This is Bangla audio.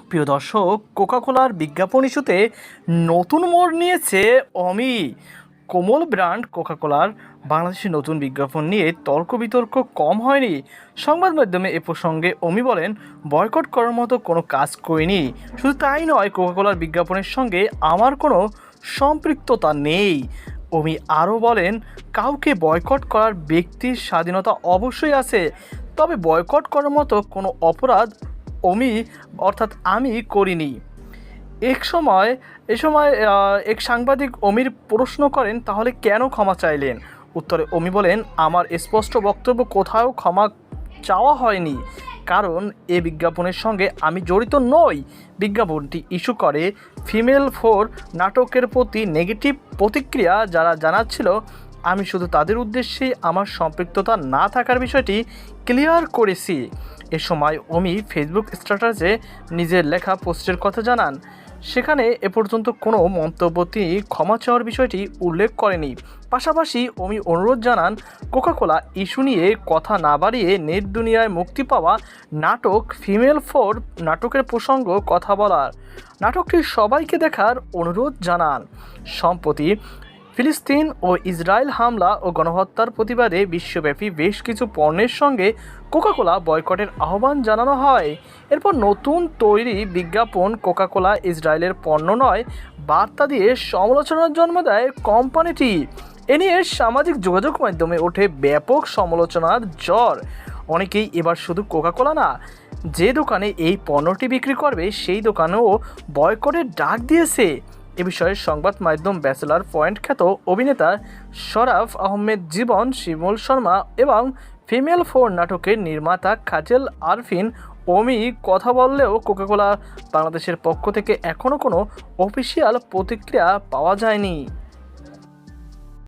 প্রিয় দর্শক, কোকাকোলার বিজ্ঞাপন ইস্যুতে নতুন মোড় নিয়েছে অমি। কোমল ব্র্যান্ড কোকাকোলার বাংলাদেশে নতুন বিজ্ঞাপন নিয়ে তর্ক বিতর্ক কম হয়নি। সংবাদ মাধ্যমে এ প্রসঙ্গে অমি বলেন, বয়কট করার মতো কোনো কাজ করিনি। শুধু তাই নয়, কোকাকোলার বিজ্ঞাপনের সঙ্গে আমার কোনো সম্পৃক্ততা নেই। অমি আরও বলেন, কাউকে বয়কট করার ব্যক্তির স্বাধীনতা অবশ্যই আছে, তবে বয়কট করার মতো কোনো অপরাধ আমি করিনি। এ সময় এক সাংবাদিক অমির প্রশ্ন করেন, তাহলে কেন ক্ষমা চাইলেন? উত্তরে অমি বলেন, আমার স্পষ্ট বক্তব্য, কোথাও ক্ষমা চাওয়া হয়নি, কারণ এ বিজ্ঞাপনের সঙ্গে আমি জড়িত নই। বিজ্ঞাপনটি ইস্যু করে ফিমেল 4 নাটকের প্রতি নেগেটিভ প্রতিক্রিয়া যারা জানাচ্ছিল, আমি শুধু তাদের উদ্দেশ্যে আমার সম্পৃক্ততা না থাকার বিষয়টি ক্লিয়ার করেছি। এ সময় অমি ফেসবুক স্ট্যাটাসে নিজের লেখা পোস্টের কথা জানান। সেখানে এ পর্যন্ত কোনো মন্তব্য তিনি ক্ষমা চাওয়ার বিষয়টি উল্লেখ করেনি। পাশাপাশি অমি অনুরোধ জানান, কোকাকোলা ইস্যু নিয়ে কথা না বাড়িয়ে নেট দুনিয়ায় মুক্তি পাওয়া নাটক ফিমেল 4 নাটকের প্রসঙ্গ কথা বলার, নাটকটি সবাইকে দেখার অনুরোধ জানান। সম্প্রতি ফিলিস্তিন ও ইসরায়েল হামলা ও গণহত্যার প্রতিবাদে বিশ্বব্যাপী বেশ কিছু পণ্যের সঙ্গে কোকাকোলা বয়কটের আহ্বান জানানো হয়। এরপর নতুন তৈরি বিজ্ঞাপন কোকাকোলা ইসরায়েলের পণ্য নয় বার্তা দিয়ে সমালোচনার জন্ম দেয় কোম্পানিটি। এ নিয়ে সামাজিক যোগাযোগ মাধ্যমে ওঠে ব্যাপক সমালোচনার ঝড়। অনেকেই এবার শুধু কোকাকোলা না, যে দোকানে এই পণ্যটি বিক্রি করবে সেই দোকানেও বয়কটের ডাক দিয়েছে। এ বিষয়ে সংবাদ মাধ্যম ব্যাচেলার পয়েন্ট খ্যাত অভিনেতা শরাফ আহমেদ জীবন, শিমুল শর্মা এবং ফিমেল 4 নাটকের নির্মাতা খাজেল আরফিন অমি কথা বললেও কোকাকোলা বাংলাদেশের পক্ষ থেকে এখনও কোনো অফিসিয়াল প্রতিক্রিয়া পাওয়া যায়নি।